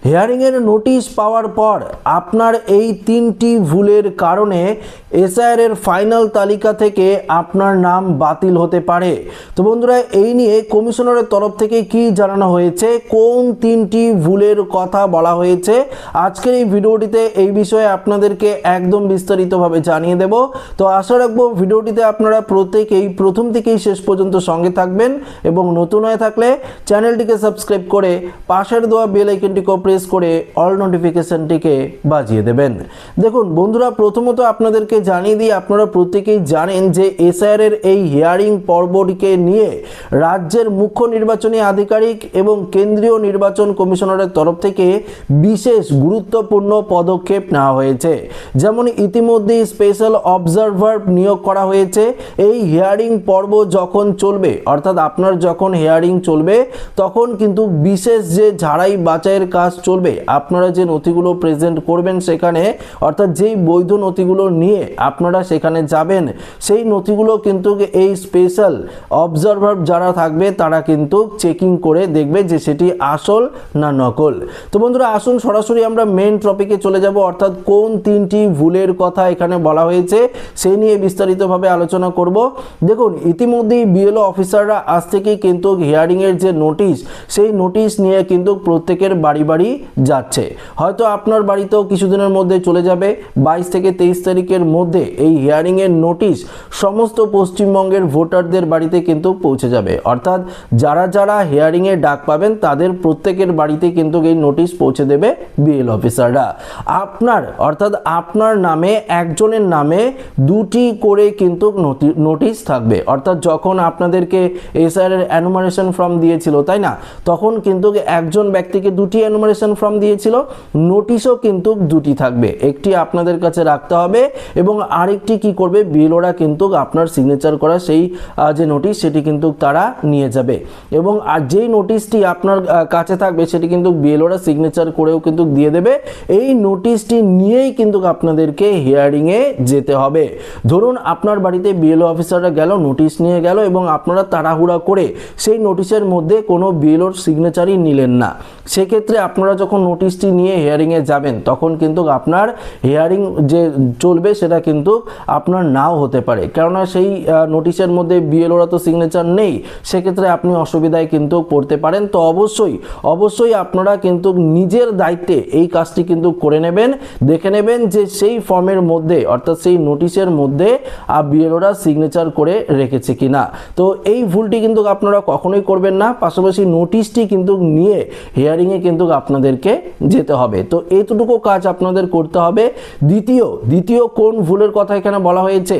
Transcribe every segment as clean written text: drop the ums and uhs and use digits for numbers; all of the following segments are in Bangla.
হিয়ারিংয়ের নোটিশ পাওয়ার পর আপনার এই 3টি ভুলের কারণে এসআইআর ফাইনাল তালিকা থেকে আপনার নাম বাতিল হতে পারে। তো বন্ধুরা, এই নিয়ে কমিশনারের তরফ থেকে কি জানানো হয়েছে, কোন 3টি ভুলের কথা বলা হয়েছে, আজকের এই ভিডিওটিতে এই বিষয়ে আপনাদেরকে একদম বিস্তারিতভাবে জানিয়ে দেব। তো আশা রাখবো ভিডিওটিতে আপনারা প্রত্যেকেই প্রথম থেকেই শেষ পর্যন্ত সঙ্গে থাকবেন এবং নতুন হয়ে থাকলে চ্যানেলটিকে সাবস্ক্রাইব করে পাশের দেওয়া বেল আইকনটিকে প্রেস করে অল নোটিফিকেশনটিকে বাজিয়ে দেবেন। দেখুন বন্ধুরা, প্রথমত আপনাদেরকে জানিয়ে দিই, আপনারা প্রত্যেকেই জানেন যে এসআইআর এর এই হিয়ারিং পর্বটিকে নিয়ে রাজ্যের মুখ্য নির্বাচনী আধিকারিক এবং কেন্দ্রীয় নির্বাচন কমিশনারের তরফ থেকে বিশেষ গুরুত্বপূর্ণ পদক্ষেপ নেওয়া হয়েছে। যেমন ইতিমধ্যেই স্পেশাল অবজারভার নিয়োগ করা হয়েছে। এই হিয়ারিং পর্ব যখন চলবে, অর্থাৎ আপনার যখন হিয়ারিং চলবে তখন কিন্তু বিশেষ যে ঝাড়াই বাছাইয়ের কাজ চলবে। আপনারা যে নথিগুলো প্রেজেন্ট করবেন সেখানে, অর্থাৎ যেই বৈধ নথিগুলো নিয়ে আপনারা সেখানে যাবেন, সেই নথিগুলো কিন্তু এই স্পেশাল অবজারভার যারা থাকবে তারা কিন্তু চেকিং করে দেখবে যে সেটি আসল না নকল। তো বন্ধুরা, আসুন সরাসরি আমরা মেন টপিকে চলে যাব, অর্থাৎ কোন 3টি ভুলের কথা এখানে বলা হয়েছে সেই নিয়ে বিস্তারিতভাবে আলোচনা করব। দেখুন, ইতিমধ্যেই বিএলও অফিসাররা আজ থেকেই কিন্তু হিয়ারিংয়ের যে নোটিশ, সেই নোটিশ নিয়ে কিন্তু প্রত্যেকের বাড়ি বাড়ি যাচ্ছে। হয়তো আপনার বাড়িতেও কিছুদিনের মধ্যে চলে যাবে। 22 থেকে 23 তারিখের মধ্যে এই হিয়ারিংয়ের নোটিশ সমস্ত পশ্চিমবঙ্গের ভোটারদের বাড়িতে কিন্তু পৌঁছে যাবে। অর্থাৎ যারা যারা হিয়ারিংয়ে ডাক পাবেন তাদের প্রত্যেকের বাড়িতে কিন্তু এই নোটিশ পৌঁছে দেবে বিএলও অফিসাররা। অর্থাৎ আপনার নামে, একজনের নামে 2টি করে কিন্তু নোটিশ থাকবে। অর্থাৎ যখন আপনাদেরকে এসআইআর এর এনুমারেশন ফর্ম দিয়েছিল, তাই না, তখন কিন্তু একজন ব্যক্তিকে 2টি এনুমারেশন ফর্ম দিয়েছিল, নোটিশও কিন্তু 2টি থাকবে। একটি আপনাদের কাছে রাখতে হবে এবং আরেকটি কি করবে, বিএলওরা কিন্তু আপনার সিগনেচার করা সেই যে নোটিশ সেটি কিন্তু তারা নিয়ে যাবে এবং আর যেই নোটিশটি আপনার কাছে থাকবে সেটি কিন্তু বিএলওরা সিগনেচার করেও কিন্তু দিয়ে দেবে। এই নোটিশটি নিয়েই কিন্তু আপনাদেরকে হিয়ারিংয়ে যেতে হবে। ধরুন আপনার বাড়িতে বিএলও অফিসাররা গেল, নোটিশ নিয়ে গেল এবং আপনারা তাড়াহুড়া করে সেই নোটিশের মধ্যে কোনো বিএলওর সিগনেচারই নিলেন না। সেক্ষেত্রে আপনারা যখন নোটিশটি নিয়ে হিয়ারিংয়ে যাবেন তখন কিন্তু আপনার হিয়ারিং যে চলবে সেটা কিন্তু আপনার নাও হতে পারে, কেননা সেই নোটিশের মধ্যে বিএলওরা তো সিগনেচার নেই। সেক্ষেত্রে আপনি অসুবিধায় কিন্তু পড়তে পারেন। তো অবশ্যই আপনারা কিন্তু নিজের দায়িত্বে এই কাজটি কিন্তু করে নেবেন, দেখে নেবেন যে সেই ফর্মের মধ্যে, অর্থাৎ সেই নোটিশের মধ্যে বিএলওরা সিগনেচার করে রেখেছে কিনা। তো এই ভুলটি কিন্তু আপনারা কখনোই করবেন না। পাশাপাশি নোটিশটি কিন্তু নিয়ে হিয়ারিংয়ে কিন্তু আপনাদেরকে যেতে হবে। তো এইটুকু কাজ আপনাদের করতে হবে। দ্বিতীয় কোন ভুলের কথা এখানে বলা হয়েছে,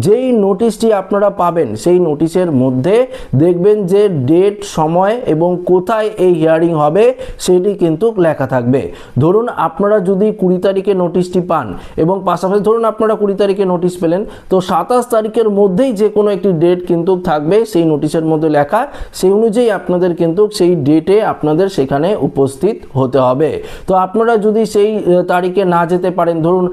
যেই নোটিশটি আপনারা পাবেন সেই নোটিশের মধ্যে দেখবেন যে ডেট, সময় এবং কোথায় এই হিয়ারিং হবে সেটি কিন্তু লেখা থাকবে। ধরুন আপনারা যদি 20 তারিখে নোটিশটি পান এবং পাশাপাশি ধরুন আপনারা 20 তারিখে নোটিশ পেলেন, তো 27 তারিখের মধ্যেই যে কোনো একটি ডেট কিন্তু থাকবে সেই নোটিশের মধ্যে লেখা, সেই অনুযায়ী আপনাদের কিন্তু সেই ডেটে আপনাদের সেখানে উপস্থিত হতে হবে। তো আপনারা যদি সেই তারিখে না যেতে পারেন, ধরুন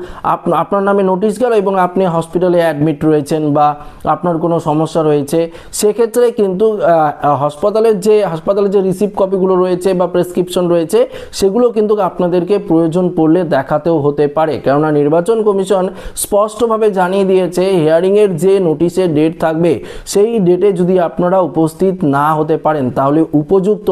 আপনার নামে নোটিশ গেল এবং আপনি হসপিটালে অ্যাডমিট রয়েছেন বা আপনার কোনো সমস্যা রয়েছে, সেক্ষেত্রে কিন্তু হাসপাতালের যে রিসিপ্ট কপিগুলো রয়েছে বা প্রেসক্রিপশন রয়েছে সেগুলো কিন্তু আপনাদেরকে প্রয়োজন পড়লে দেখাতেও হতে পারে। কেননা নির্বাচন কমিশন স্পষ্টভাবে জানিয়ে দিয়েছে হিয়ারিংয়ের যে নোটিশের ডেট থাকবে সেই ডেটে যদি আপনারা উপস্থিত না হতে পারেন তাহলে উপযুক্ত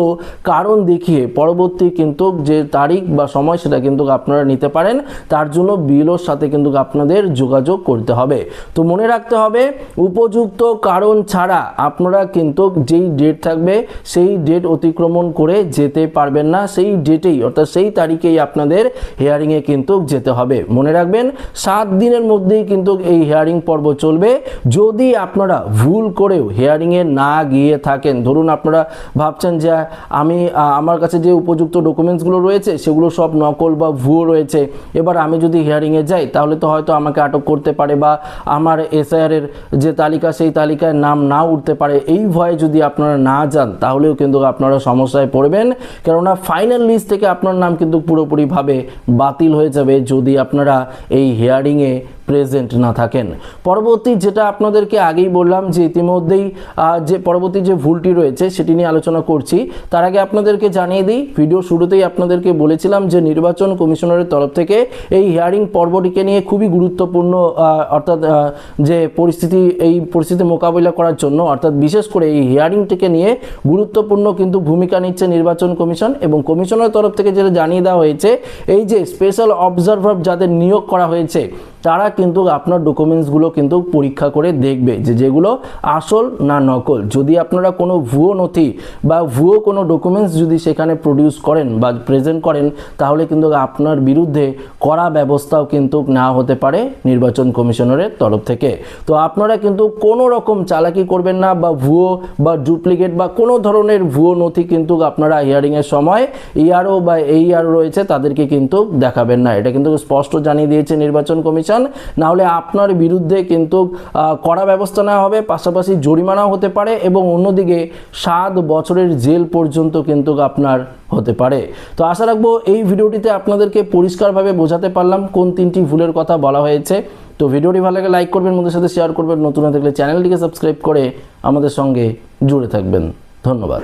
কারণ দেখিয়ে পরবর্তী কিন্তু যে তারিখ বা সময় সেটা কিন্তু আপনারা নিতে পারেন। তার জন্য বিএলওর সাথে কিন্তু আপনাদের যোগাযোগ করতে হবে। তো মনে রাখতে হবে, উপযুক্ত কারণ ছাড়া আপনারা কিন্তু যেই ডেট থাকবে সেই ডেট অতিক্রমণ করে যেতে পারবেন না। সেই ডেটেই, অর্থাৎ সেই তারিখেই আপনাদের হিয়ারিংয়ে কিন্তু যেতে হবে। মনে রাখবেন 7 দিনের মধ্যেই কিন্তু এই হিয়ারিং পর্ব চলবে। যদি আপনারা ভুল করেও হিয়ারিংয়ে না গিয়ে থাকেন, ধরুন আপনারা ভাবছেন যে আমার কাছে যে উপযুক্ত ডকুমেন্টসগুলো রয়েছে সেগুলো সব নকল বা ভুয়ো রয়েছে, এবার আমি যদি হিয়ারিংয়ে যাই তাহলে তো হয়তো আমাকে আটক করতে পারে বা আমার এসআইআর এর যে তালিকা সেই তালিকায় নাম না উঠতে পারে, এই ভয়ে যদি আপনারা না যান তাহলেও কিন্তু আপনারা সমস্যায় পড়বেন। কেননা ফাইনাল লিস্ট থেকে আপনার নাম কিন্তু পুরোপুরিভাবে বাতিল হয়ে যাবে যদি আপনারা এই হিয়ারিংয়ে প্রেজেন্ট না থাকেন। পরবর্তী যেটা আপনাদেরকে আগেই বললাম যে ইতিমধ্যেই যে পরবর্তী যে ভুলটি রয়েছে সেটি নিয়ে আলোচনা করছি। তার আগে আপনাদেরকে জানিয়ে দিই, ভিডিও শুরুতেই আপনাদেরকে বলেছিলাম যে নির্বাচন কমিশনারের তরফ থেকে এই হিয়ারিং পর্বটিকে নিয়ে খুবই গুরুত্বপূর্ণ অর্থাৎ যে পরিস্থিতি মোকাবিলা করার জন্য অর্থাৎ বিশেষ করে এই হিয়ারিংটিকে নিয়ে গুরুত্বপূর্ণ কিন্তু ভূমিকা নিচ্ছে নির্বাচন কমিশন, এবং কমিশনের তরফ থেকে যেটা জানিয়ে দেওয়া হয়েছে এই যে স্পেশাল অবজারভার যাদের নিয়োগ করা হয়েছে তারা কিন্তু আপনার ডকুমেন্টসগুলো কিন্তু পরীক্ষা করে দেখবে যে যেগুলো আসল না নকল। যদি আপনারা কোনো ভুয়ো নথি বা ভুয়ো কোনো ডকুমেন্টস যদি সেখানে প্রডিউস করেন বা প্রেজেন্ট করেন তাহলে কিন্তু আপনার বিরুদ্ধে কড়া ব্যবস্থাও কিন্তু নেওয়া হতে পারে নির্বাচন কমিশনারের তরফ থেকে। তো আপনারা কিন্তু কোনো রকম চালাকি করবেন না বা ভুয়ো বা ডুপ্লিকেট বা কোনো ধরনের ভুয়ো নথি কিন্তু আপনারা হিয়ারিংয়ের সময় ইআরও বা এইআর রয়েছে তাদেরকে কিন্তু দেখাবেন না। এটা কিন্তু স্পষ্ট জানিয়ে দিয়েছে নির্বাচন কমিশন। না হলে আপনার বিরুদ্ধে কিন্তু কড়া ব্যবস্থা নেওয়া হবে, পাশাপাশি জরিমানাও হতে পারে এবং অন্যদিকে 7 বছরের জেল পর্যন্ত কিন্তু আপনার হতে পারে। তো আশা রাখবো এই ভিডিওটিতে আপনাদেরকে পরিষ্কারভাবে বোঝাতে পারলাম কোন 3টি ভুলের কথা বলা হয়েছে। তো ভিডিওটি ভালো লাগে লাইক করবেন, বন্ধুদের সাথে শেয়ার করবেন, নতুন হয়ে থাকলে চ্যানেলটিকে সাবস্ক্রাইব করে আমাদের সঙ্গে জুড়ে থাকবেন। ধন্যবাদ।